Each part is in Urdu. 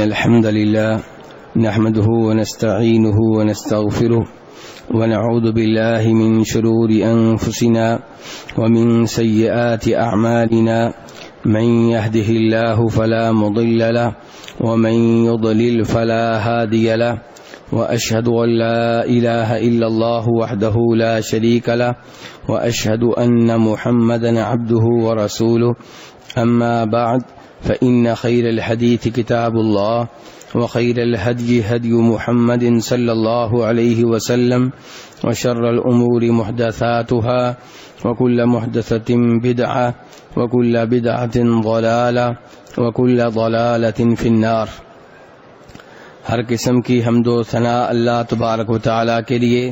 الحمد لله نحمده ونستعينه ونستغفره ونعوذ بالله من شرور أنفسنا ومن سيئات أعمالنا من يهده الله فلا مضل له ومن يضلل فلا هادي له وأشهد أن لا إله إلا الله وحده لا شريك له وأشهد أن محمدا عبده ورسوله أما بعد فإن خير الحديث كتاب الله وخير الهدي هدي محمد صلى الله عليه وسلم وشر الأمور محدثاتها وكل محدثة بدعة وكل بدعة ضلالة وكل ضلالة في النار۔ ہر قسم کی حمد و ثنا اللہ تبارک و تعالیٰ کے لیے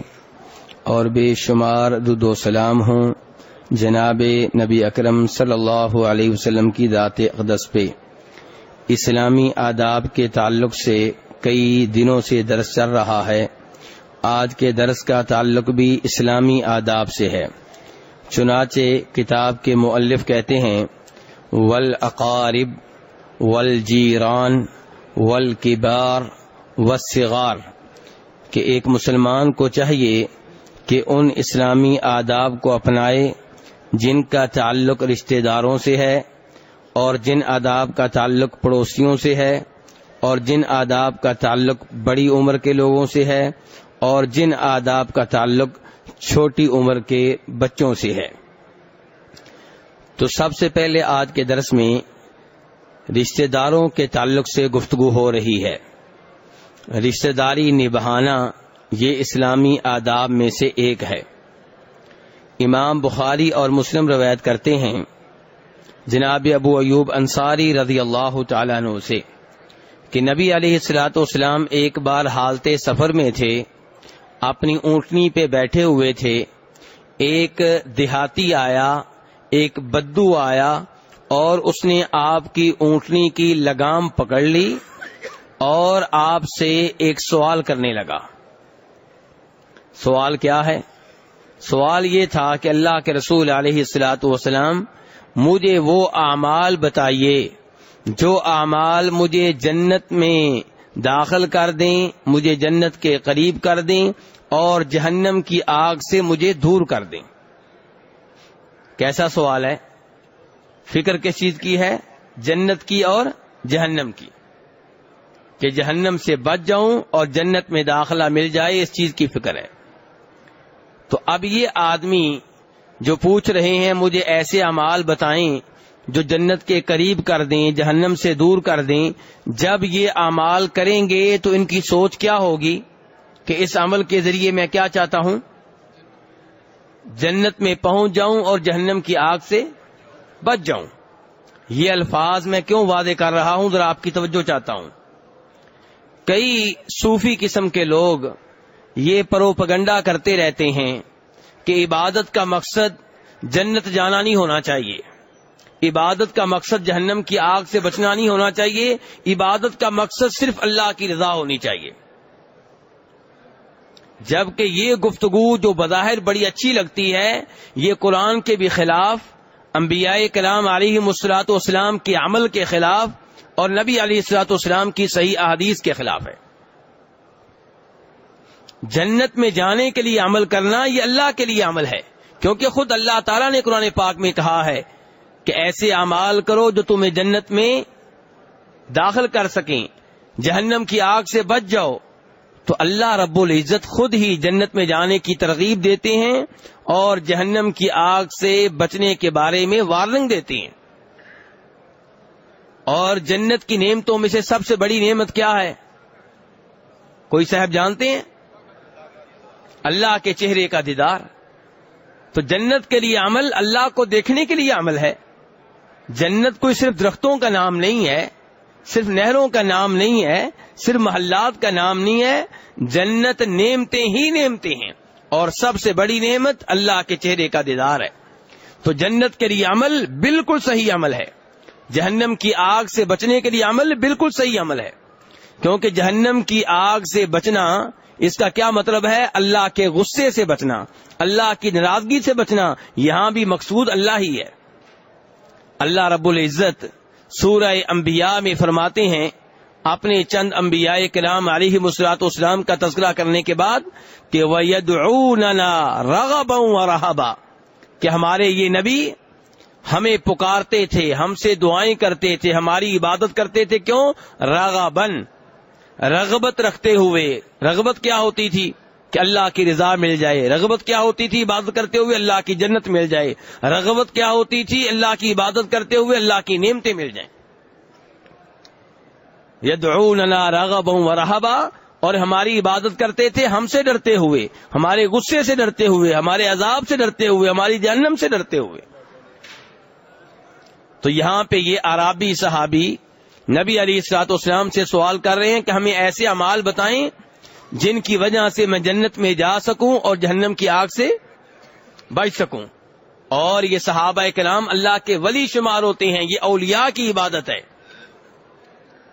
اور بے شمار درود و سلام ہوں جناب نبی اکرم صلی اللہ علیہ وسلم کی ذات اقدس پہ۔ اسلامی آداب کے تعلق سے کئی دنوں سے درس چل رہا ہے۔ آج کے درس کا تعلق بھی اسلامی آداب سے ہے۔ چنانچہ کتاب کے مؤلف کہتے ہیں والاقارب والجیران والکبار والصغار، کہ ایک مسلمان کو چاہیے کہ ان اسلامی آداب کو اپنائے جن کا تعلق رشتہ داروں سے ہے، اور جن آداب کا تعلق پڑوسیوں سے ہے، اور جن آداب کا تعلق بڑی عمر کے لوگوں سے ہے، اور جن آداب کا تعلق چھوٹی عمر کے بچوں سے ہے۔ تو سب سے پہلے آج کے درس میں رشتہ داروں کے تعلق سے گفتگو ہو رہی ہے۔ رشتہ داری نبھانا یہ اسلامی آداب میں سے ایک ہے۔ امام بخاری اور مسلم روایت کرتے ہیں جناب ابو ایوب انصاری رضی اللہ تعالیٰ عنہ سے کہ نبی علیہ الصلوۃ والسلام ایک بار حالت سفر میں تھے، اپنی اونٹنی پہ بیٹھے ہوئے تھے، ایک دیہاتی آیا، ایک بدو آیا اور اس نے آپ کی اونٹنی کی لگام پکڑ لی اور آپ سے ایک سوال کرنے لگا۔ سوال کیا ہے؟ سوال یہ تھا کہ اللہ کے رسول علیہ الصلوۃ والسلام مجھے وہ اعمال بتائیے جو اعمال مجھے جنت میں داخل کر دیں، مجھے جنت کے قریب کر دیں اور جہنم کی آگ سے مجھے دور کر دیں۔ کیسا سوال ہے؟ فکر کس چیز کی ہے؟ جنت کی اور جہنم کی، کہ جہنم سے بچ جاؤں اور جنت میں داخلہ مل جائے، اس چیز کی فکر ہے۔ تو اب یہ آدمی جو پوچھ رہے ہیں مجھے ایسے اعمال بتائیں جو جنت کے قریب کر دیں، جہنم سے دور کر دیں، جب یہ اعمال کریں گے تو ان کی سوچ کیا ہوگی کہ اس عمل کے ذریعے میں کیا چاہتا ہوں؟ جنت میں پہنچ جاؤں اور جہنم کی آگ سے بچ جاؤں۔ یہ الفاظ میں کیوں واضح کر رہا ہوں، ذرا آپ کی توجہ چاہتا ہوں۔ کئی صوفی قسم کے لوگ یہ پروپگنڈا کرتے رہتے ہیں کہ عبادت کا مقصد جنت جانا نہیں ہونا چاہیے، عبادت کا مقصد جہنم کی آگ سے بچنا نہیں ہونا چاہیے، عبادت کا مقصد صرف اللہ کی رضا ہونی چاہیے۔ جبکہ یہ گفتگو جو بظاہر بڑی اچھی لگتی ہے، یہ قرآن کے بھی خلاف، انبیاء کرام علیہم الصلوۃ والسلام کے عمل کے خلاف اور نبی علیہ الصلوۃ والسلام کی صحیح احادیث کے خلاف ہے۔ جنت میں جانے کے لیے عمل کرنا یہ اللہ کے لیے عمل ہے، کیونکہ خود اللہ تعالیٰ نے قرآن پاک میں کہا ہے کہ ایسے اعمال کرو جو تمہیں جنت میں داخل کر سکیں، جہنم کی آگ سے بچ جاؤ۔ تو اللہ رب العزت خود ہی جنت میں جانے کی ترغیب دیتے ہیں اور جہنم کی آگ سے بچنے کے بارے میں وارننگ دیتے ہیں۔ اور جنت کی نعمتوں میں سے سب سے بڑی نعمت کیا ہے؟ کوئی صاحب جانتے ہیں؟ اللہ کے چہرے کا دیدار۔ تو جنت کے لیے عمل اللہ کو دیکھنے کے لیے عمل ہے۔ جنت کوئی صرف درختوں کا نام نہیں ہے، صرف نہروں کا نام نہیں ہے، صرف محلات کا نام نہیں ہے۔ جنت نعمتیں ہی نعمتیں ہیں، اور سب سے بڑی نعمت اللہ کے چہرے کا دیدار ہے۔ تو جنت کے لیے عمل بالکل صحیح عمل ہے، جہنم کی آگ سے بچنے کے لیے عمل بالکل صحیح عمل ہے، کیونکہ جہنم کی آگ سے بچنا اس کا کیا مطلب ہے؟ اللہ کے غصے سے بچنا، اللہ کی ناراضگی سے بچنا۔ یہاں بھی مقصود اللہ ہی ہے۔ اللہ رب العزت سورہ انبیاء میں فرماتے ہیں اپنے چند انبیاء کرام علیہم الصلوۃ والسلام کا تذکرہ کرنے کے بعد کہ وَيَدْعُونَنَا رَغَبًا وَرَهَبًا، کہ ہمارے یہ نبی ہمیں پکارتے تھے، ہم سے دعائیں کرتے تھے، ہماری عبادت کرتے تھے. کیوں؟ رغباً، رغبت رکھتے ہوئے. رغبت کیا ہوتی تھی؟ کہ اللہ کی رضا مل جائے. رغبت کیا ہوتی تھی؟ عبادت کرتے ہوئے اللہ کی جنت مل جائے. رغبت کیا ہوتی تھی؟ اللہ کی عبادت کرتے ہوئے اللہ کی نعمتیں مل جائیں. یدعوننا رغبا ورہبا، اور ہماری عبادت کرتے تھے ہم سے ڈرتے ہوئے، ہمارے غصے سے ڈرتے ہوئے، ہمارے عذاب سے ڈرتے ہوئے، ہماری جہنم سے ڈرتے ہوئے. تو یہاں پہ یہ اعرابی صحابی نبی علیہ الصلوۃ والسلام سے سوال کر رہے ہیں کہ ہمیں ایسے اعمال بتائیں جن کی وجہ سے میں جنت میں جا سکوں اور جہنم کی آگ سے بچ سکوں. اور یہ صحابہ کرام اللہ کے ولی شمار ہوتے ہیں، یہ اولیاء کی عبادت ہے.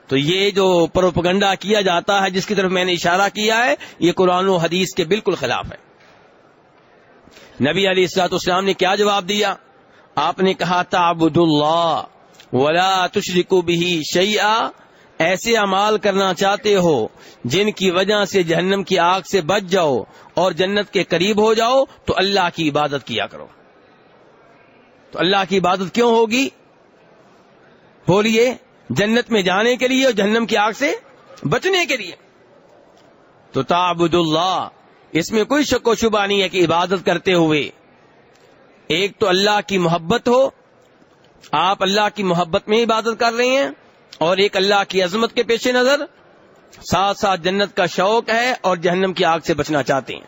تو یہ جو پروپگنڈا کیا جاتا ہے جس کی طرف میں نے اشارہ کیا ہے، یہ قرآن و حدیث کے بالکل خلاف ہے. نبی علیہ الصلوۃ والسلام نے کیا جواب دیا؟ آپ نے کہا تعبد اللہ ولا تشرکوا بہ شیئا، ایسے اعمال کرنا چاہتے ہو جن کی وجہ سے جہنم کی آگ سے بچ جاؤ اور جنت کے قریب ہو جاؤ تو اللہ کی عبادت کیا کرو. تو اللہ کی عبادت کیوں ہوگی؟ بولیے، جنت میں جانے کے لیے اور جہنم کی آگ سے بچنے کے لیے. تو تعبد اللہ، اس میں کوئی شک و شبہ نہیں ہے کہ عبادت کرتے ہوئے ایک تو اللہ کی محبت ہو، آپ اللہ کی محبت میں عبادت کر رہے ہیں، اور ایک اللہ کی عظمت کے پیش نظر ساتھ ساتھ جنت کا شوق ہے اور جہنم کی آگ سے بچنا چاہتے ہیں.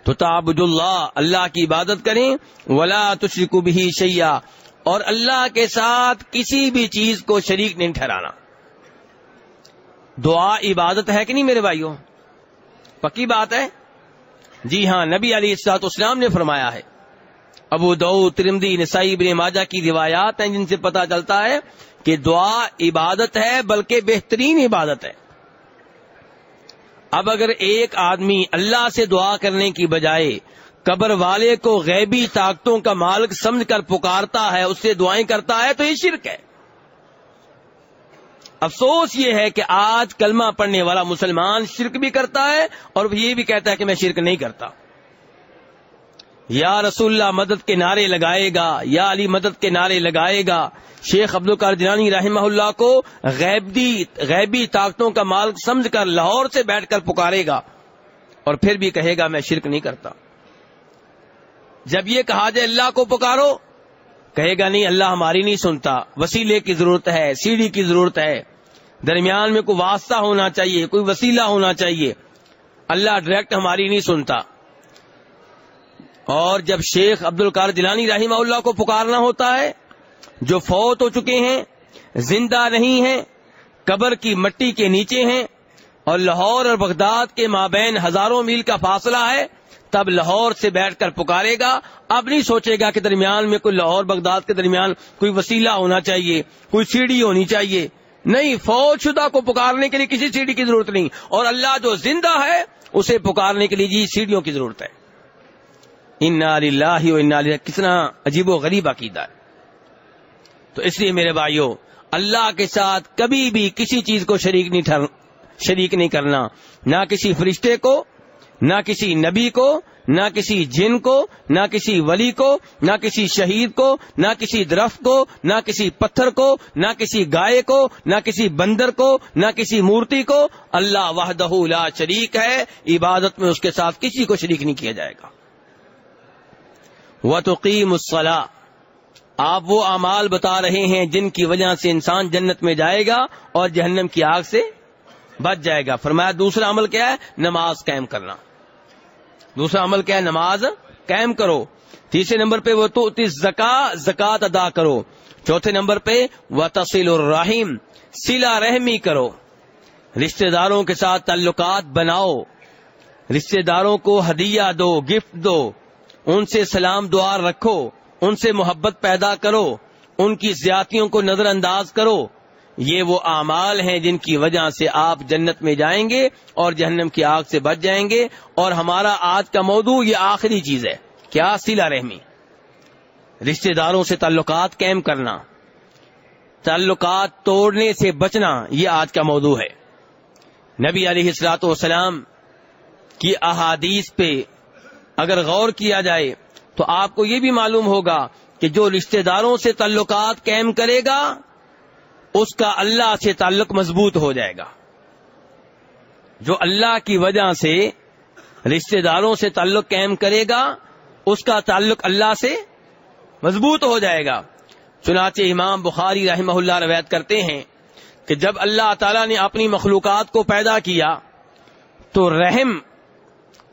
تو تعبد اللہ، اللہ کی عبادت کریں، ولا تشرکوا بہ شیئا، اور اللہ کے ساتھ کسی بھی چیز کو شریک نہیں ٹھہرانا. دعا عبادت ہے کہ نہیں میرے بھائیوں؟ پکی بات ہے. جی ہاں، نبی علیہ الصلوۃ والسلام نے فرمایا ہے، ابو داؤد، ترمذی، نسائی، ابن ماجہ کی روایات ہیں جن سے پتہ چلتا ہے کہ دعا عبادت ہے، بلکہ بہترین عبادت ہے. اب اگر ایک آدمی اللہ سے دعا کرنے کی بجائے قبر والے کو غیبی طاقتوں کا مالک سمجھ کر پکارتا ہے، اس سے دعائیں کرتا ہے، تو یہ شرک ہے. افسوس یہ ہے کہ آج کلمہ پڑھنے والا مسلمان شرک بھی کرتا ہے اور یہ بھی کہتا ہے کہ میں شرک نہیں کرتا. یا رسول اللہ مدد کے نعرے لگائے گا، یا علی مدد کے نعرے لگائے گا. شیخ عبد القادر جیلانی رحمہ اللہ کو غیبی طاقتوں کا مالک سمجھ کر لاہور سے بیٹھ کر پکارے گا اور پھر بھی کہے گا میں شرک نہیں کرتا. جب یہ کہا جائے اللہ کو پکارو، کہے گا نہیں، اللہ ہماری نہیں سنتا، وسیلے کی ضرورت ہے، سیڑھی کی ضرورت ہے، درمیان میں کوئی واسطہ ہونا چاہیے، کوئی وسیلہ ہونا چاہیے، اللہ ڈائریکٹ ہماری نہیں سنتا. اور جب شیخ عبد القادر جیلانی رحمہ اللہ کو پکارنا ہوتا ہے، جو فوت ہو چکے ہیں، زندہ نہیں ہیں، قبر کی مٹی کے نیچے ہیں، اور لاہور اور بغداد کے مابین ہزاروں میل کا فاصلہ ہے، تب لاہور سے بیٹھ کر پکارے گا. اب نہیں سوچے گا کہ درمیان میں کوئی لاہور بغداد کے درمیان کوئی وسیلہ ہونا چاہیے، کوئی سیڑھی ہونی چاہیے. نہیں، فوت شدہ کو پکارنے کے لیے کسی سیڑھی کی ضرورت نہیں، اور اللہ جو زندہ ہے اسے پکارنے کے لیے جی سیڑھیوں کی ضرورت ہے. انا للہ و انا الیہ، کتنا عجیب و غریب عقیدہ ہے. تو اس لیے میرے بھائیوں، اللہ کے ساتھ کبھی بھی کسی چیز کو شریک نہیں کرنا، نہ کسی فرشتے کو، نہ کسی نبی کو، نہ کسی جن کو، نہ کسی ولی کو، نہ کسی شہید کو، نہ کسی درخت کو، نہ کسی پتھر کو، نہ کسی گائے کو، نہ کسی بندر کو، نہ کسی مورتی کو. اللہ وحدہ لا شریک ہے، عبادت میں اس کے ساتھ کسی کو شریک نہیں کیا جائے گا. وَتُقِيمُ الصَّلَاةَ، آپ وہ اعمال بتا رہے ہیں جن کی وجہ سے انسان جنت میں جائے گا اور جہنم کی آگ سے بچ جائے گا. فرمایا دوسرا عمل کیا ہے؟ نماز قائم کرنا. دوسرا عمل کیا ہے؟ نماز قائم کرو. تیسرے نمبر پہ وہ تو زکات ادا کرو. چوتھے نمبر پہ وَتَصِلُ الرَّحِمَ، صلہ رحمی کرو، رشتہ داروں کے ساتھ تعلقات بناؤ، رشتہ داروں کو ہدیہ دو، گفٹ دو، ان سے سلام دعا رکھو، ان سے محبت پیدا کرو، ان کی زیادتیوں کو نظر انداز کرو. یہ وہ اعمال ہیں جن کی وجہ سے آپ جنت میں جائیں گے اور جہنم کی آگ سے بچ جائیں گے. اور ہمارا آج کا موضوع یہ آخری چیز ہے. کیا؟ صلہ رحمی، رشتہ داروں سے تعلقات قائم کرنا. تعلقات توڑنے سے بچنا، یہ آج کا موضوع ہے۔ نبی علیہ الصلوۃ والسلام کی احادیث پہ اگر غور کیا جائے تو آپ کو یہ بھی معلوم ہوگا کہ جو رشتہ داروں سے تعلقات قائم کرے گا اس کا اللہ سے تعلق مضبوط ہو جائے گا۔ جو اللہ کی وجہ سے رشتہ داروں سے تعلق قائم کرے گا اس کا تعلق اللہ سے مضبوط ہو جائے گا۔ چنانچہ امام بخاری رحمہ اللہ روایت کرتے ہیں کہ جب اللہ تعالیٰ نے اپنی مخلوقات کو پیدا کیا تو رحم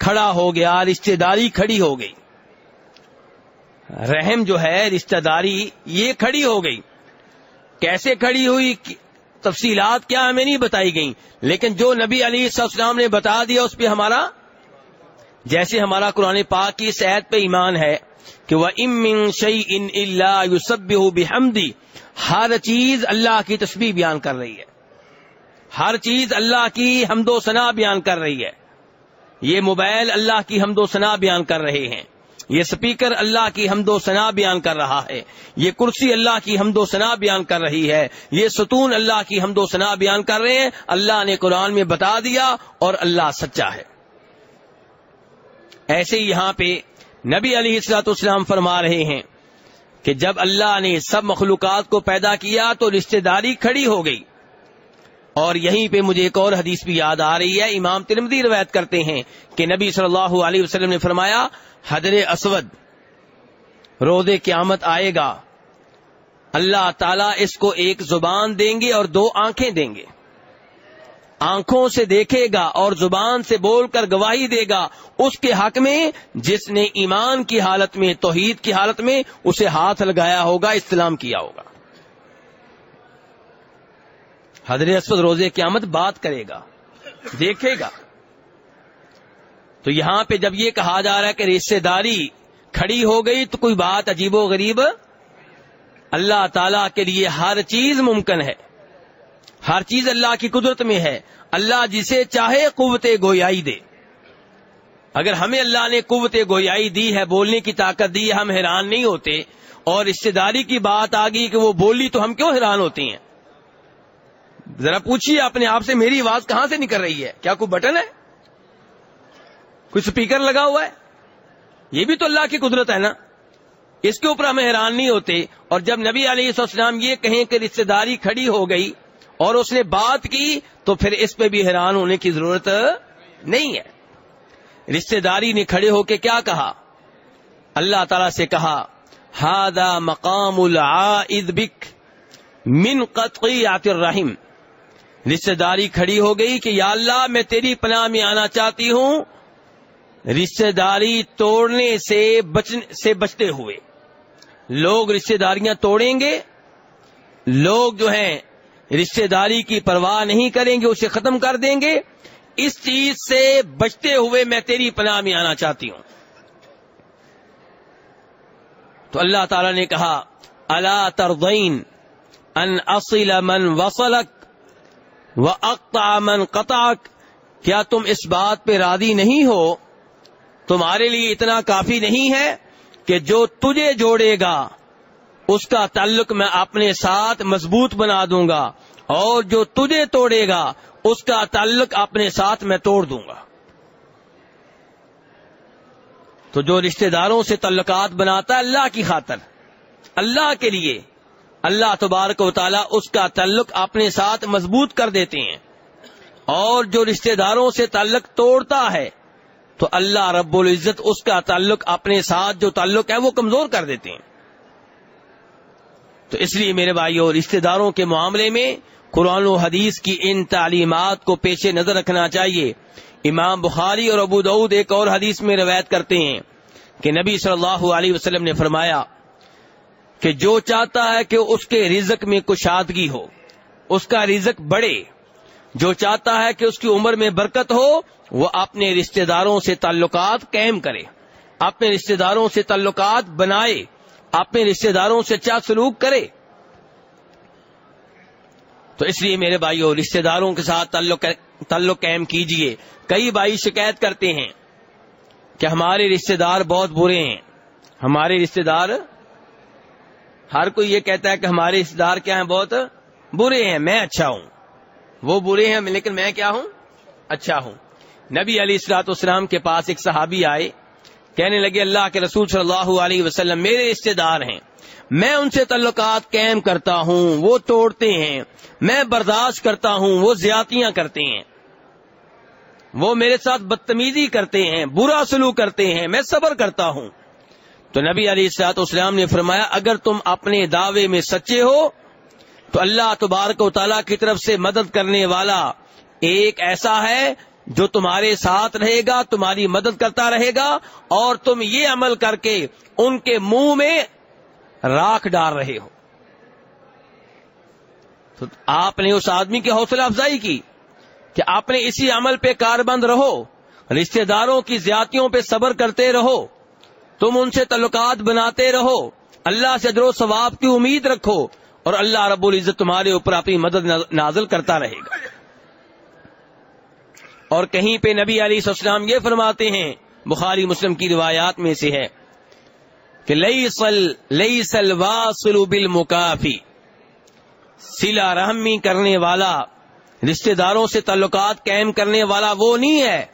کھڑا ہو گیا، رشتہ داری کھڑی ہو گئی۔ رحم جو ہے، رشتہ داری، یہ کھڑی ہو گئی۔ کیسے کھڑی ہوئی، تفصیلات کیا ہمیں نہیں بتائی گئیں، لیکن جو نبی علیہ السلام نے بتا دیا اس پہ ہمارا، جیسے ہمارا قرآن پاک کی اس آیت پہ ایمان ہے کہ وَإِن مِّن شَيْءٍ إِلَّا يُسَبِّحُ بِحَمْدِهِ، ہر چیز اللہ کی تسبیح بیان کر رہی ہے، ہر چیز اللہ کی حمد و ثنا بیان کر رہی ہے۔ یہ موبائل اللہ کی حمد و ثنا بیان کر رہے ہیں، یہ سپیکر اللہ کی حمد و ثنا بیان کر رہا ہے، یہ کرسی اللہ کی حمد و ثنا بیان کر رہی ہے، یہ ستون اللہ کی حمد و ثنا بیان کر رہے ہیں۔ اللہ نے قرآن میں بتا دیا اور اللہ سچا ہے۔ ایسے ہی یہاں پہ نبی علیہ الصلوۃ والسلام فرما رہے ہیں کہ جب اللہ نے سب مخلوقات کو پیدا کیا تو رشتہ داری کھڑی ہو گئی۔ اور یہیں پہ مجھے ایک اور حدیث بھی یاد آ رہی ہے، امام ترمذی روایت کرتے ہیں کہ نبی صلی اللہ علیہ وسلم نے فرمایا حجر اسود روز قیامت آئے گا، اللہ تعالیٰ اس کو ایک زبان دیں گے اور دو آنکھیں دیں گے، آنکھوں سے دیکھے گا اور زبان سے بول کر گواہی دے گا اس کے حق میں جس نے ایمان کی حالت میں، توحید کی حالت میں اسے ہاتھ لگایا ہوگا، استلام کیا ہوگا۔ حضر اسود روز قیامت بات کرے گا، دیکھے گا۔ تو یہاں پہ جب یہ کہا جا رہا ہے کہ رشتہ داری کھڑی ہو گئی تو کوئی بات عجیب و غریب، اللہ تعالیٰ کے لیے ہر چیز ممکن ہے، ہر چیز اللہ کی قدرت میں ہے۔ اللہ جسے چاہے قوت گویائی دے۔ اگر ہمیں اللہ نے قوت گویائی دی ہے، بولنے کی طاقت دی ہے، ہم حیران نہیں ہوتے، اور رشتہ داری کی بات آ گئی کہ وہ بولی تو ہم کیوں حیران ہوتے ہیں؟ ذرا پوچھیے اپنے آپ سے، میری آواز کہاں سے نکل رہی ہے؟ کیا کوئی بٹن ہے؟ کوئی سپیکر لگا ہوا ہے؟ یہ بھی تو اللہ کی قدرت ہے نا، اس کے اوپر ہم حیران نہیں ہوتے۔ اور جب نبی علیہ السلام یہ کہیں کہ رشتہ داری کھڑی ہو گئی اور اس نے بات کی تو پھر اس پہ بھی حیران ہونے کی ضرورت نہیں ہے۔ رشتہ داری نے کھڑے ہو کے کیا کہا؟ اللہ تعالیٰ سے کہا ہذا مقام العائذ بک من قطیعۃ الرحم۔ رشتہ داری کھڑی ہو گئی کہ یا اللہ میں تیری پناہ میں آنا چاہتی ہوں رشتہ داری توڑنے سے بچتے ہوئے۔ لوگ رشتہ داریاں توڑیں گے، لوگ جو ہیں رشتہ داری کی پرواہ نہیں کریں گے، اسے ختم کر دیں گے، اس چیز سے بچتے ہوئے میں تیری پناہ میں آنا چاہتی ہوں۔ تو اللہ تعالیٰ نے کہا الا ترضین ان اصل من وصلک واقطع من قطعک، کیا تم اس بات پہ راضی نہیں ہو، تمہارے لیے اتنا کافی نہیں ہے کہ جو تجھے جوڑے گا اس کا تعلق میں اپنے ساتھ مضبوط بنا دوں گا، اور جو تجھے توڑے گا اس کا تعلق اپنے ساتھ میں توڑ دوں گا۔ تو جو رشتہ داروں سے تعلقات بناتا ہے اللہ کی خاطر، اللہ کے لیے، اللہ تبارک و تعالیٰ اس کا تعلق اپنے ساتھ مضبوط کر دیتے ہیں، اور جو رشتہ داروں سے تعلق توڑتا ہے تو اللہ رب العزت اس کا تعلق اپنے ساتھ جو تعلق ہے وہ کمزور کر دیتے ہیں۔ تو اس لیے میرے بھائیو، رشتہ داروں کے معاملے میں قرآن و حدیث کی ان تعلیمات کو پیش نظر رکھنا چاہیے۔ امام بخاری اور ابو داؤد ایک اور حدیث میں روایت کرتے ہیں کہ نبی صلی اللہ علیہ وسلم نے فرمایا کہ جو چاہتا ہے کہ اس کے رزق میں کشادگی ہو، اس کا رزق بڑھے، جو چاہتا ہے کہ اس کی عمر میں برکت ہو، وہ اپنے رشتہ داروں سے تعلقات قائم کرے، اپنے رشتہ داروں سے تعلقات بنائے، اپنے رشتہ داروں سے اچھا سلوک کرے۔ تو اس لیے میرے بھائیو، رشتہ داروں کے ساتھ تعلق قائم کیجئے۔ کئی بھائی شکایت کرتے ہیں کہ ہمارے رشتہ دار بہت برے ہیں، ہمارے رشتہ دار ہر کوئی یہ کہتا ہے کہ ہمارے رشتے دار کیا ہیں؟ بہت برے ہیں، میں اچھا ہوں. وہ برے ہیں لیکن میں کیا ہوں؟ اچھا ہوں. نبی علیہ الصلوۃ والسلام کے پاس ایک صحابی آئے، کہنے لگے اللہ کے رسول صلی اللہ علیہ وسلم میرے رشتے دار ہیں، میں ان سے تعلقات قائم کرتا ہوں، وہ توڑتے ہیں، میں برداشت کرتا ہوں، وہ زیادتیاں کرتے ہیں، وہ میرے ساتھ بدتمیزی کرتے ہیں، برا سلوک کرتے ہیں، میں صبر کرتا ہوں. تو نبی علیہ الصلوۃ والسلام نے فرمایا اگر تم اپنے دعوے میں سچے ہو تو اللہ تبارک و تعالیٰ کی طرف سے مدد کرنے والا ایک ایسا ہے جو تمہارے ساتھ رہے گا، تمہاری مدد کرتا رہے گا، اور تم یہ عمل کر کے ان کے منہ میں راکھ ڈال رہے ہو. تو آپ نے اس آدمی کی حوصلہ افزائی کی کہ آپ نے اسی عمل پہ کاربند رہو، رشتہ داروں کی زیادتیوں پہ صبر کرتے رہو، تم ان سے تعلقات بناتے رہو، اللہ سے اجر و ثواب کی امید رکھو، اور اللہ رب العزت تمہارے اوپر اپنی مدد نازل کرتا رہے گا. اور کہیں پہ نبی علیہ السلام یہ فرماتے ہیں، بخاری مسلم کی روایات میں سے ہے کہ لیس الواصل بالمکافی، صلہ رحمی کرنے والا، رشتہ داروں سے تعلقات قائم کرنے والا وہ نہیں ہے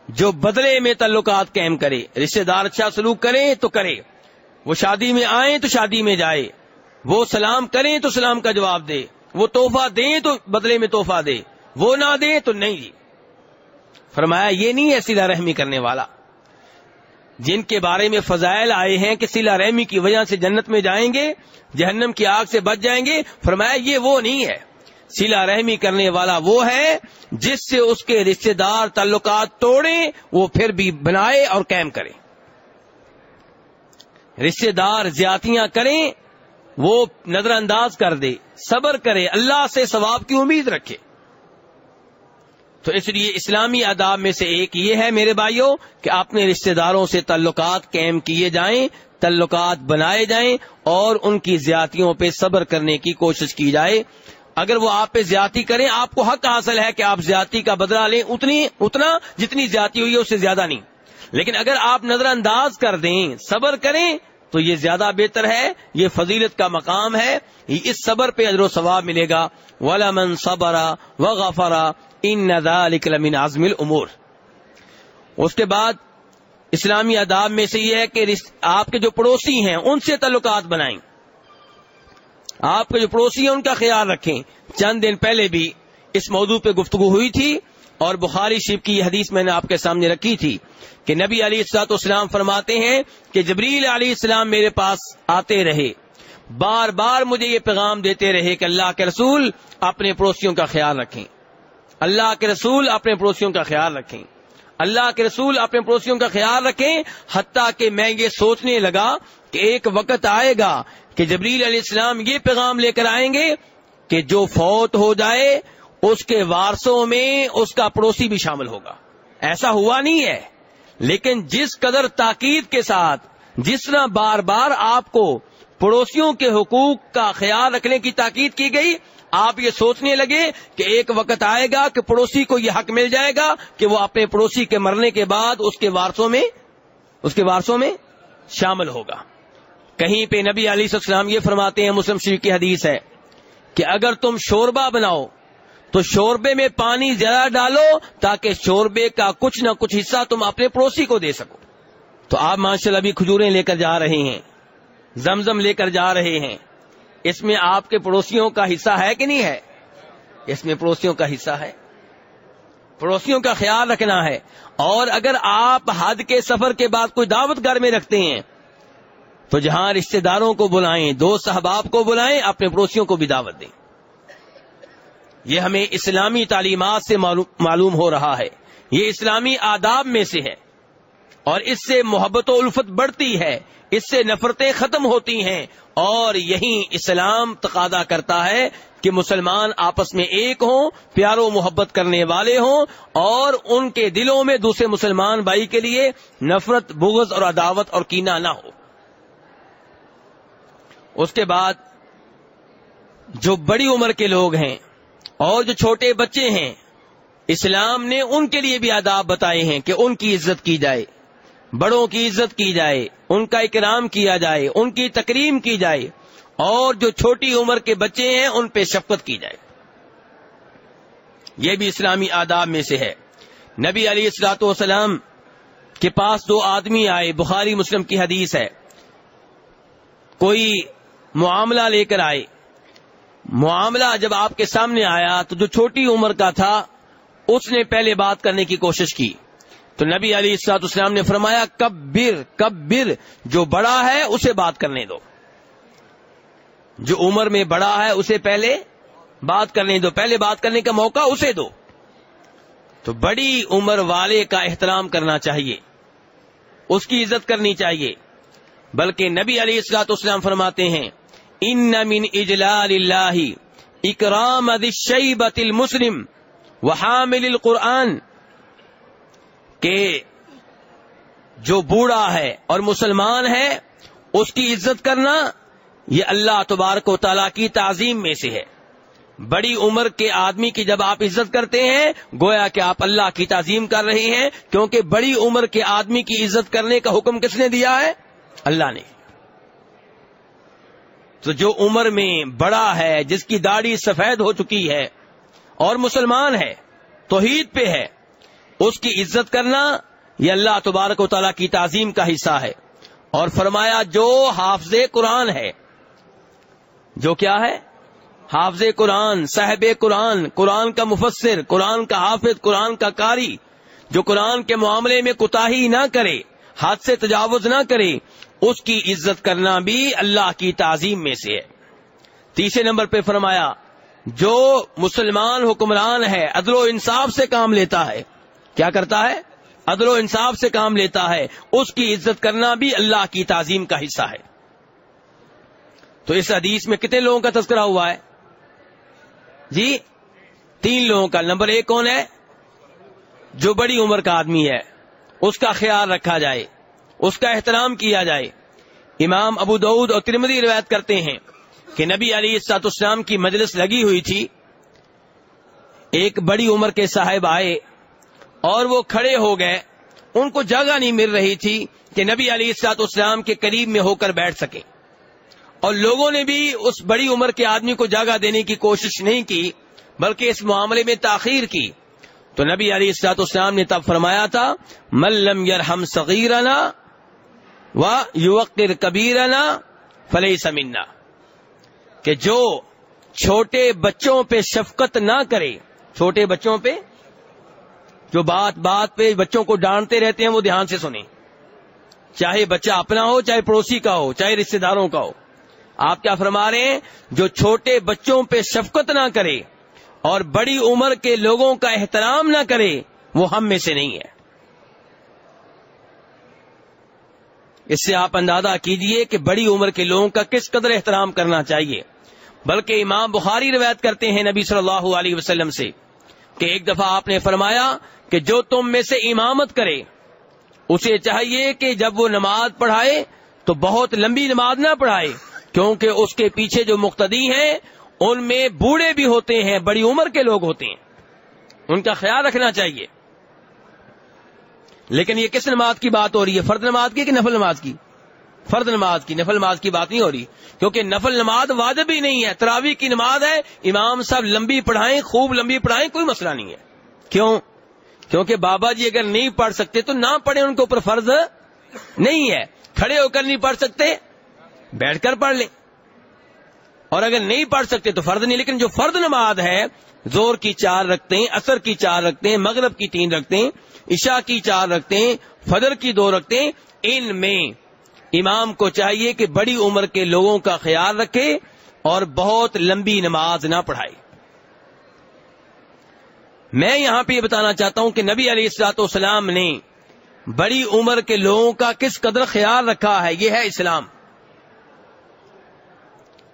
جو بدلے میں تعلقات قائم کرے. رشتہ دار اچھا سلوک کریں تو کرے، وہ شادی میں آئیں تو شادی میں جائے، وہ سلام کریں تو سلام کا جواب دے، وہ تحفہ دیں تو بدلے میں تحفہ دے، وہ نہ دیں تو نہیں دی. فرمایا یہ نہیں ہے صلہ رحمی کرنے والا. جن کے بارے میں فضائل آئے ہیں کہ صلہ رحمی کی وجہ سے جنت میں جائیں گے، جہنم کی آگ سے بچ جائیں گے، فرمایا یہ وہ نہیں ہے. صلہ رحمی کرنے والا وہ ہے جس سے اس کے رشتہ دار تعلقات توڑیں، وہ پھر بھی بنائے اور قائم کرے. رشتہ دار زیادتیاں کریں، وہ نظر انداز کر دے، صبر کرے، اللہ سے ثواب کی امید رکھے. تو اس لیے اسلامی آداب میں سے ایک یہ ہے میرے بھائیوں کہ اپنے رشتہ داروں سے تعلقات قائم کیے جائیں، تعلقات بنائے جائیں، اور ان کی زیادتیوں پہ صبر کرنے کی کوشش کی جائے. اگر وہ آپ پہ زیادتی کریں، آپ کو حق حاصل ہے کہ آپ زیادتی کا بدلہ لیں، اتنا جتنی زیادتی ہوئی ہے اس سے زیادہ نہیں. لیکن اگر آپ نظر انداز کر دیں، صبر کریں، تو یہ زیادہ بہتر ہے، یہ فضیلت کا مقام ہے، اس صبر پہ اجر و ثواب ملے گا. وَلَمَنْ صَبَرَ وَغَفَرَ إِنَّ ذَلِكَ لَمِنْ عَزْمِ الْأُمُورِ. اس کے بعد اسلامی آداب میں سے یہ ہے کہ آپ کے جو پڑوسی ہیں ان سے تعلقات بنائیں، آپ کے جو پڑوسی ہیں ان کا خیال رکھیں. چند دن پہلے بھی اس موضوع پہ گفتگو ہوئی تھی، اور بخاری شریف کی یہ حدیث میں نے آپ کے سامنے رکھی تھی کہ نبی علیہ الصلوۃ والسلام فرماتے ہیں کہ جبریل علیہ السلام میرے پاس آتے رہے، بار بار مجھے یہ پیغام دیتے رہے کہ اللہ کے رسول اپنے پڑوسیوں کا خیال رکھیں، اللہ کے رسول اپنے پڑوسیوں کا خیال رکھیں، اللہ کے رسول اپنے پڑوسیوں کا خیال رکھیں. حتیٰ کہ میں یہ سوچنے لگا کہ ایک وقت آئے گا کہ جبریل علیہ السلام یہ پیغام لے کر آئیں گے کہ جو فوت ہو جائے اس کے وارثوں میں اس کا پڑوسی بھی شامل ہوگا. ایسا ہوا نہیں ہے، لیکن جس قدر تاکید کے ساتھ، جس طرح بار بار آپ کو پڑوسیوں کے حقوق کا خیال رکھنے کی تاکید کی گئی، آپ یہ سوچنے لگے کہ ایک وقت آئے گا کہ پڑوسی کو یہ حق مل جائے گا کہ وہ اپنے پڑوسی کے مرنے کے بعد اس کے وارثوں میں شامل ہوگا. کہیں پہ نبی علیہ السلام یہ فرماتے ہیں، مسلم شریف کی حدیث ہے کہ اگر تم شوربہ بناؤ تو شوربے میں پانی زیادہ ڈالو تاکہ شوربے کا کچھ نہ کچھ حصہ تم اپنے پڑوسی کو دے سکو. تو آپ ماشاءاللہ ابھی کھجوریں لے کر جا رہے ہیں، زمزم لے کر جا رہے ہیں، اس میں آپ کے پڑوسیوں کا حصہ ہے کہ نہیں ہے؟ اس میں پڑوسیوں کا حصہ ہے، پڑوسیوں کا خیال رکھنا ہے. اور اگر آپ حج کے سفر کے بعد کوئی دعوت گھر میں رکھتے ہیں تو جہاں رشتہ داروں کو بلائیں، دوست احباب کو بلائیں، اپنے پڑوسیوں کو بھی دعوت دیں. یہ ہمیں اسلامی تعلیمات سے معلوم ہو رہا ہے، یہ اسلامی آداب میں سے ہے، اور اس سے محبت و الفت بڑھتی ہے، اس سے نفرتیں ختم ہوتی ہیں. اور یہی اسلام تقاضا کرتا ہے کہ مسلمان آپس میں ایک ہوں، پیار و محبت کرنے والے ہوں، اور ان کے دلوں میں دوسرے مسلمان بھائی کے لیے نفرت، بغض اور عداوت اور کینہ نہ ہو. اس کے بعد جو بڑی عمر کے لوگ ہیں اور جو چھوٹے بچے ہیں، اسلام نے ان کے لیے بھی آداب بتائے ہیں کہ ان کی عزت کی جائے. بڑوں کی عزت کی جائے، ان کا اکرام کیا جائے، ان کی تکریم کی جائے، اور جو چھوٹی عمر کے بچے ہیں ان پہ شفقت کی جائے. یہ بھی اسلامی آداب میں سے ہے. نبی علیہ الصلوۃ والسلام کے پاس 2 آدمی آئے، بخاری مسلم کی حدیث ہے. کوئی معاملہ لے کر آئے. معاملہ جب آپ کے سامنے آیا تو جو چھوٹی عمر کا تھا اس نے پہلے بات کرنے کی کوشش کی. تو نبی علیہ الصلوۃ والسلام نے فرمایا کبر، جو بڑا ہے اسے بات کرنے دو. جو عمر میں بڑا ہے اسے پہلے بات کرنے دو، پہلے بات کرنے کا موقع اسے دو. تو بڑی عمر والے کا احترام کرنا چاہیے، اس کی عزت کرنی چاہیے. بلکہ نبی علیہ الصلوۃ والسلام فرماتے ہیں ان من اجلال اللہ اکرام ذی الشیبۃ المسلم وحامل القرآن، کہ جو بوڑھا ہے اور مسلمان ہے اس کی عزت کرنا یہ اللہ تبارک و تعالیٰ کی تعظیم میں سے ہے. بڑی عمر کے آدمی کی جب آپ عزت کرتے ہیں گویا کہ آپ اللہ کی تعظیم کر رہے ہیں، کیونکہ بڑی عمر کے آدمی کی عزت کرنے کا حکم کس نے دیا ہے؟ اللہ نے. تو جو عمر میں بڑا ہے، جس کی داڑھی سفید ہو چکی ہے اور مسلمان ہے، توحید پہ ہے، اس کی عزت کرنا یہ اللہ تبارک و تعالیٰ کی تعظیم کا حصہ ہے. اور فرمایا جو حافظ قرآن ہے، جو کیا ہے؟ حافظ قرآن، صاحب قرآن، قرآن کا مفسر، قرآن کا حافظ، قرآن کا قاری، جو قرآن کے معاملے میں کوتاہی نہ کرے، حد سے تجاوز نہ کرے، اس کی عزت کرنا بھی اللہ کی تعظیم میں سے ہے. تیسرے نمبر پہ فرمایا جو مسلمان حکمران ہے، عدل و انصاف سے کام لیتا ہے. کیا کرتا ہے؟ عدل و انصاف سے کام لیتا ہے، اس کی عزت کرنا بھی اللہ کی تعظیم کا حصہ ہے. تو اس حدیث میں کتنے لوگوں کا تذکرہ ہوا ہے؟ جی 3 لوگوں کا. نمبر 1 کون ہے؟ جو بڑی عمر کا آدمی ہے، اس کا خیال رکھا جائے، اس کا احترام کیا جائے. امام ابو داؤد اور ترمذی روایت کرتے ہیں کہ نبی علیہ الصلوۃ والسلام کی مجلس لگی ہوئی تھی. ایک بڑی عمر کے صاحب آئے اور وہ کھڑے ہو گئے. ان کو جگہ نہیں مل رہی تھی کہ نبی علیہ الصلوۃ والسلام کے قریب میں ہو کر بیٹھ سکیں، اور لوگوں نے بھی اس بڑی عمر کے آدمی کو جگہ دینے کی کوشش نہیں کی، بلکہ اس معاملے میں تاخیر کی. تو نبی علیہ الصلوۃ والسلام نے تب فرمایا تھا من لم یرحم صغیرنا ویوقر کبیرنا فلیس منا، کہ جو چھوٹے بچوں پہ شفقت نہ کرے، چھوٹے بچوں پہ، جو بات بات پہ بچوں کو ڈانٹتے رہتے ہیں، وہ دھیان سے سنیں، چاہے بچہ اپنا ہو، چاہے پڑوسی کا ہو، چاہے رشتہ داروں کا ہو. آپ کیا فرما رہے ہیں؟ جو چھوٹے بچوں پہ شفقت نہ کرے اور بڑی عمر کے لوگوں کا احترام نہ کرے وہ ہم میں سے نہیں ہے. اس سے آپ اندازہ کیجئے کہ بڑی عمر کے لوگوں کا کس قدر احترام کرنا چاہیے. بلکہ امام بخاری روایت کرتے ہیں نبی صلی اللہ علیہ وسلم سے کہ ایک دفعہ آپ نے فرمایا کہ جو تم میں سے امامت کرے اسے چاہیے کہ جب وہ نماز پڑھائے تو بہت لمبی نماز نہ پڑھائے، کیونکہ اس کے پیچھے جو مقتدی ہیں ان میں بوڑھے بھی ہوتے ہیں، بڑی عمر کے لوگ ہوتے ہیں، ان کا خیال رکھنا چاہیے. لیکن یہ کس نماز کی بات ہو رہی ہے؟ فرض نماز کی کہ نفل نماز کی؟ فرض نماز کی. نفل نماز کی بات نہیں ہو رہی، کیونکہ نفل نماز واجب ہی نہیں ہے. تراویح کی نماز ہے، امام صاحب لمبی پڑھائیں، خوب لمبی پڑھائیں، کوئی مسئلہ نہیں ہے. کیوں؟ کیونکہ بابا جی اگر نہیں پڑھ سکتے تو نہ پڑھیں، ان کے اوپر فرض نہیں ہے. کھڑے ہو کر نہیں پڑھ سکتے، بیٹھ کر پڑھ لیں، اور اگر نہیں پڑھ سکتے تو فرض نہیں. لیکن جو فرض نماز ہے، زور کی 4 رکھتے ہیں، عصر کی 4 رکھتے ہیں، مغرب کی 3 رکھتے ہیں، عشاء کی 4 رکھتے ہیں، فجر کی 2 رکھتے ہیں، ان میں امام کو چاہیے کہ بڑی عمر کے لوگوں کا خیال رکھے اور بہت لمبی نماز نہ پڑھائے. میں یہاں پہ یہ بتانا چاہتا ہوں کہ نبی علیہ الصلوۃ والسلام نے بڑی عمر کے لوگوں کا کس قدر خیال رکھا ہے. یہ ہے اسلام.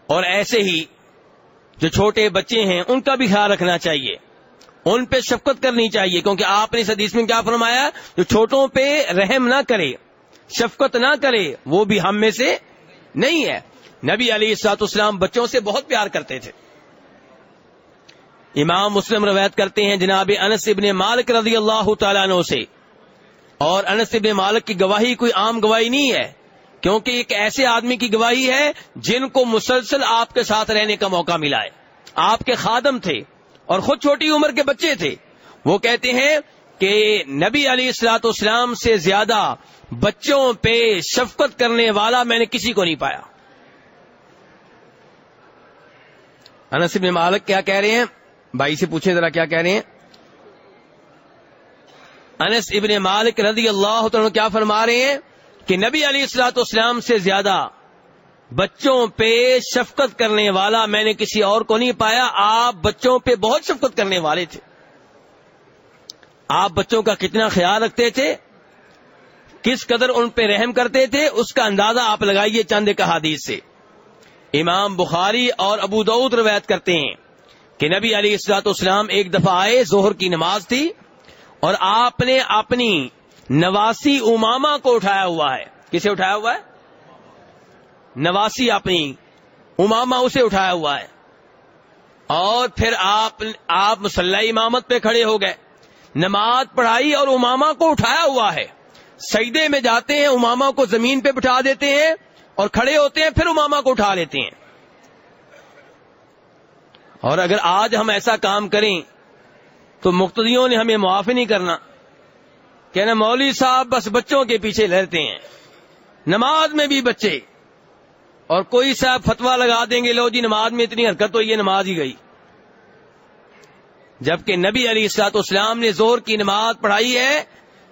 اور ایسے ہی جو چھوٹے بچے ہیں ان کا بھی خیال رکھنا چاہیے، ان پہ شفقت کرنی چاہیے، کیونکہ آپ نے اس حدیث میں کیا فرمایا؟ جو چھوٹوں پہ رحم نہ کرے، شفقت نہ کرے، وہ بھی ہم میں سے نہیں ہے. نبی علیہ الصلوۃ والسلام بچوں سے بہت پیار کرتے تھے. امام مسلم روایت کرتے ہیں جناب انس ابن مالک رضی اللہ تعالیٰ عنہ سے اور انس بن مالک کی گواہی کوئی عام گواہی نہیں ہے، کیونکہ ایک ایسے آدمی کی گواہی ہے جن کو مسلسل آپ کے ساتھ رہنے کا موقع ملا ہے، آپ کے خادم تھے اور خود چھوٹی عمر کے بچے تھے۔ وہ کہتے ہیں کہ نبی علیہ الصلوۃ والسلام سے زیادہ بچوں پہ شفقت کرنے والا میں نے کسی کو نہیں پایا۔ انس بن مالک کیا کہہ رہے ہیں؟ بھائی سے پوچھیں ذرا کیا کہہ رہے ہیں۔ انس ابن مالک رضی اللہ تعالیٰ کیا فرما رہے ہیں کہ نبی علیہ الصلوۃ والسلام سے زیادہ بچوں پہ شفقت کرنے والا میں نے کسی اور کو نہیں پایا۔ آپ بچوں پہ بہت شفقت کرنے والے تھے، آپ بچوں کا کتنا خیال رکھتے تھے، کس قدر ان پہ رحم کرتے تھے، اس کا اندازہ آپ لگائیے چند ایک احادیث سے۔ امام بخاری اور ابو داؤد روایت کرتے ہیں کہ نبی علیہ الصلوۃ والسلام ایک دفعہ آئے، ظہر کی نماز تھی، اور آپ نے اپنی نواسی امامہ کو اٹھایا ہوا ہے۔ کسے اٹھایا ہوا ہے؟ نواسی اپنی امامہ اسے اٹھایا ہوا ہے، اور پھر آپ مصلی امامت پہ کھڑے ہو گئے، نماز پڑھائی اور امامہ کو اٹھایا ہوا ہے۔ سجدے میں جاتے ہیں، امامہ کو زمین پہ بٹھا دیتے ہیں اور کھڑے ہوتے ہیں، پھر امامہ کو اٹھا لیتے ہیں۔ اور اگر آج ہم ایسا کام کریں تو مقتدیوں نے ہمیں معاف نہیں کرنا، کہنا مولوی صاحب بس بچوں کے پیچھے لڑتے ہیں، نماز میں بھی بچے، اور کوئی صاحب فتویٰ لگا دیں گے لو جی نماز میں اتنی حرکت ہوئی ہے نماز ہی گئی، جبکہ نبی علیہ الصلوۃ والسلام نے ظہر کی نماز پڑھائی ہے،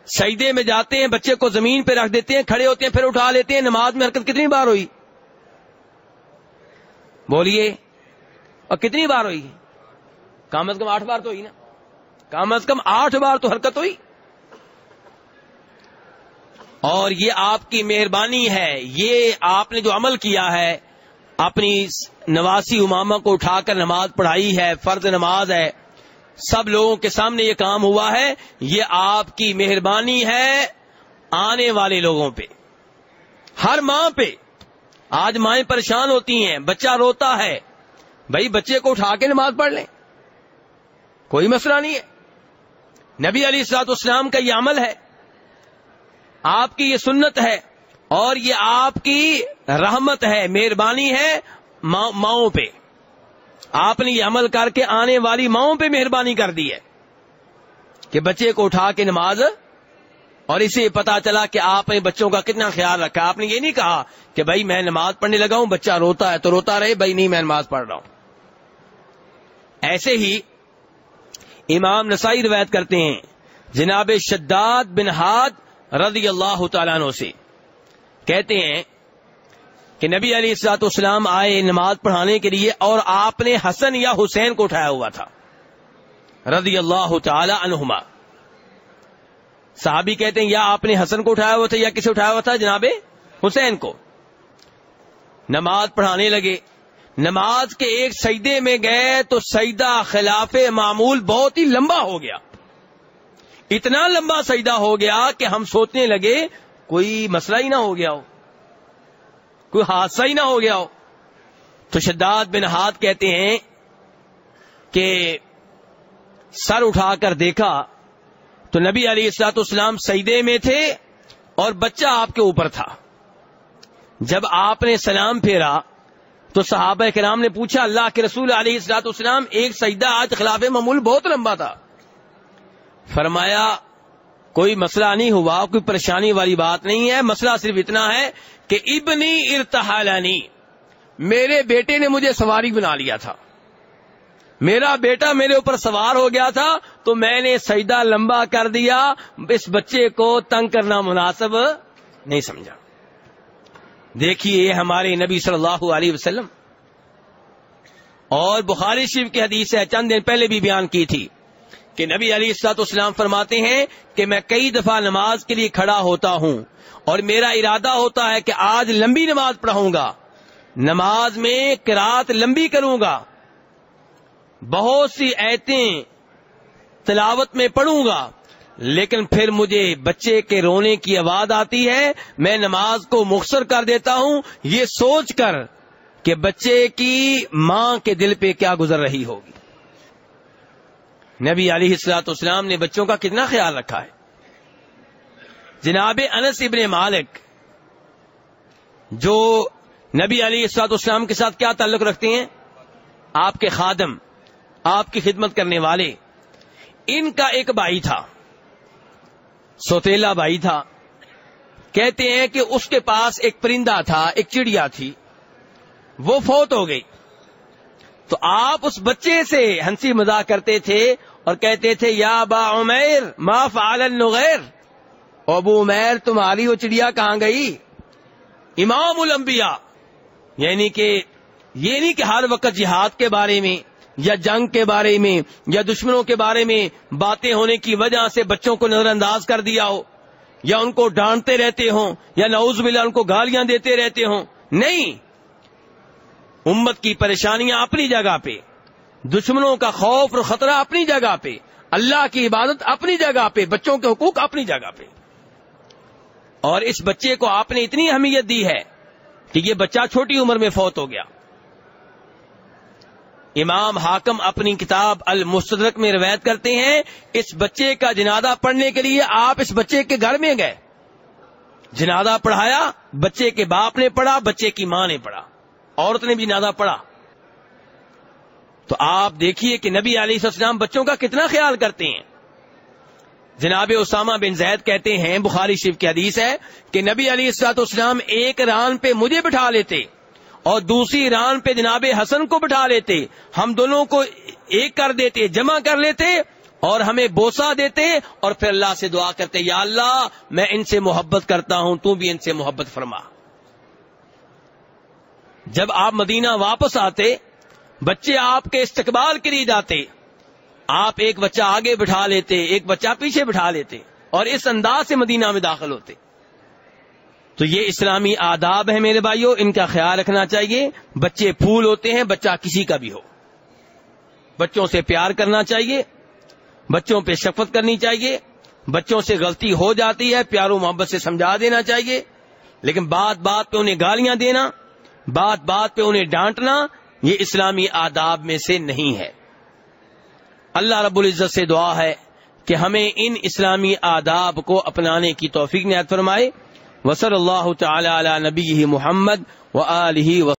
سجدے میں جاتے ہیں، بچے کو زمین پہ رکھ دیتے ہیں، کھڑے ہوتے ہیں، پھر اٹھا لیتے ہیں۔ نماز میں حرکت کتنی بار ہوئی؟ بولیے، اور کتنی بار ہوئی؟ کم از کم 8 بار تو ہوئی نا، کم از کم 8 بار تو حرکت ہوئی۔ اور یہ آپ کی مہربانی ہے، یہ آپ نے جو عمل کیا ہے، اپنی نواسی امامہ کو اٹھا کر نماز پڑھائی ہے، فرض نماز ہے، سب لوگوں کے سامنے یہ کام ہوا ہے، یہ آپ کی مہربانی ہے آنے والے لوگوں پہ، ہر ماں پہ۔ آج مائیں پریشان ہوتی ہیں، بچہ روتا ہے، بھائی بچے کو اٹھا کے نماز پڑھ لیں، کوئی مسئلہ نہیں ہے۔ نبی علیہ الصلوۃ والسلام کا یہ عمل ہے، آپ کی یہ سنت ہے، اور یہ آپ کی رحمت ہے، مہربانی ہے ماؤں پہ۔ آپ نے یہ عمل کر کے آنے والی ماؤں پہ مہربانی کر دی ہے کہ بچے کو اٹھا کے نماز، اور اسے پتا چلا کہ آپ نے بچوں کا کتنا خیال رکھا۔ آپ نے یہ نہیں کہا کہ بھائی میں نماز پڑھنے لگا ہوں، بچہ روتا ہے تو روتا رہے، بھائی نہیں میں نماز پڑھ رہا ہوں۔ ایسے ہی امام نسائی روایت کرتے ہیں جناب شداد بن ہاد رضی اللہ تعالیٰ عنہ سے، کہتے ہیں کہ نبی علیہ الصلوۃ والسلام آئے نماز پڑھانے کے لیے، اور آپ نے حسن یا حسین کو اٹھایا ہوا تھا رضی اللہ تعالی عنہما۔ صحابی کہتے ہیں یا آپ نے حسن کو اٹھایا ہوا تھا یا کسے اٹھایا ہوا تھا؟ جناب حسین کو۔ نماز پڑھانے لگے، نماز کے ایک سجدے میں گئے تو سجدہ خلاف معمول بہت ہی لمبا ہو گیا، اتنا لمبا سجدہ ہو گیا کہ ہم سوچنے لگے کوئی مسئلہ ہی نہ ہو گیا ہو، کوئی حادثہ ہی نہ ہو گیا ہو۔ تو شداد بن ہاد کہتے ہیں کہ سر اٹھا کر دیکھا تو نبی علیہ الصلوۃ والسلام سجدے میں تھے اور بچہ آپ کے اوپر تھا۔ جب آپ نے سلام پھیرا تو صحابہ کرام نے پوچھا اللہ کے رسول علیہ الصلوۃ والسلام ایک سجدہ آج خلاف معمول بہت لمبا تھا۔ فرمایا کوئی مسئلہ نہیں ہوا، کوئی پریشانی والی بات نہیں ہے، مسئلہ صرف اتنا ہے کہ ابنی ارتحلنی، میرے بیٹے نے مجھے سواری بنا لیا تھا، میرا بیٹا میرے اوپر سوار ہو گیا تھا تو میں نے سجدہ لمبا کر دیا، اس بچے کو تنگ کرنا مناسب نہیں سمجھا۔ دیکھیے ہمارے نبی صلی اللہ علیہ وسلم، اور بخاری شریف کی حدیث ہے، چند دن پہلے بھی بیان کی تھی کہ نبی علیہ الصلوۃ والسلام فرماتے ہیں کہ میں کئی دفعہ نماز کے لیے کھڑا ہوتا ہوں اور میرا ارادہ ہوتا ہے کہ آج لمبی نماز پڑھوں گا، نماز میں قرات لمبی کروں گا، بہت سی آیتیں تلاوت میں پڑھوں گا، لیکن پھر مجھے بچے کے رونے کی آواز آتی ہے، میں نماز کو مختصر کر دیتا ہوں، یہ سوچ کر کہ بچے کی ماں کے دل پہ کیا گزر رہی ہوگی۔ نبی علیہ الصلوۃ والسلام نے بچوں کا کتنا خیال رکھا ہے۔ جناب انس ابن مالک جو نبی علیہ الصلوۃ والسلام کے ساتھ کیا تعلق رکھتے ہیں؟ آپ کے خادم، آپ کی خدمت کرنے والے. ان کا ایک بھائی تھا، سوتیلا بھائی تھا. کہتے ہیں کہ اس کے پاس ایک پرندہ تھا، ایک چڑیا تھی، وہ فوت ہو گئی. تو آپ اس بچے سے ہنسی مذاق کرتے تھے اور کہتے تھے یا ابا عمیر ما فعل النغیر، ابو عمیر تمہاری وہ چڑیا کہاں گئی؟ امام الانبیاء، یعنی کہ یہ نہیں کہ ہر وقت جہاد کے بارے میں یا جنگ کے بارے میں یا دشمنوں کے بارے میں باتیں ہونے کی وجہ سے بچوں کو نظر انداز کر دیا ہو یا ان کو ڈانٹتے رہتے ہوں یا نعوذ باللہ ان کو گالیاں دیتے رہتے ہوں. نہیں، امت کی پریشانیاں اپنی جگہ پہ، دشمنوں کا خوف اور خطرہ اپنی جگہ پہ، اللہ کی عبادت اپنی جگہ پہ، بچوں کے حقوق اپنی جگہ پہ. اور اس بچے کو آپ نے اتنی اہمیت دی ہے کہ یہ بچہ چھوٹی عمر میں فوت ہو گیا. امام حاکم اپنی کتاب المستدرک میں روایت کرتے ہیں اس بچے کا جنازہ پڑھنے کے لیے آپ اس بچے کے گھر میں گئے، جنازہ پڑھایا، بچے کے باپ نے پڑھا، بچے کی ماں نے پڑھا، عورت نے بھی جنازہ پڑھا. تو آپ دیکھیے کہ نبی علیہ السلام بچوں کا کتنا خیال کرتے ہیں. جناب اسامہ بن زید کہتے ہیں، بخاری شریف کی حدیث ہے کہ نبی علیہ السلام ایک ران پہ مجھے بٹھا لیتے اور دوسری ران پہ جناب حسن کو بٹھا لیتے، ہم دونوں کو ایک کر دیتے، جمع کر لیتے اور ہمیں بوسہ دیتے اور پھر اللہ سے دعا کرتے یا اللہ میں ان سے محبت کرتا ہوں، تو بھی ان سے محبت فرما. جب آپ مدینہ واپس آتے، بچے آپ کے استقبال کے لیے جاتے، آپ ایک بچہ آگے بٹھا لیتے، ایک بچہ پیچھے بٹھا لیتے اور اس انداز سے مدینہ میں داخل ہوتے. تو یہ اسلامی آداب ہیں میرے بھائیوں، ان کا خیال رکھنا چاہیے. بچے پھول ہوتے ہیں، بچہ کسی کا بھی ہو، بچوں سے پیار کرنا چاہیے، بچوں پہ شفقت کرنی چاہیے. بچوں سے غلطی ہو جاتی ہے، پیار و محبت سے سمجھا دینا چاہیے، لیکن بات بات پہ انہیں گالیاں دینا، بات بات پہ انہیں ڈانٹنا، یہ اسلامی آداب میں سے نہیں ہے. اللہ رب العزت سے دعا ہے کہ ہمیں ان اسلامی آداب کو اپنانے کی توفیق عنایت فرمائے. وصلی اللہ تعالی علی نبیہ محمد وآلہ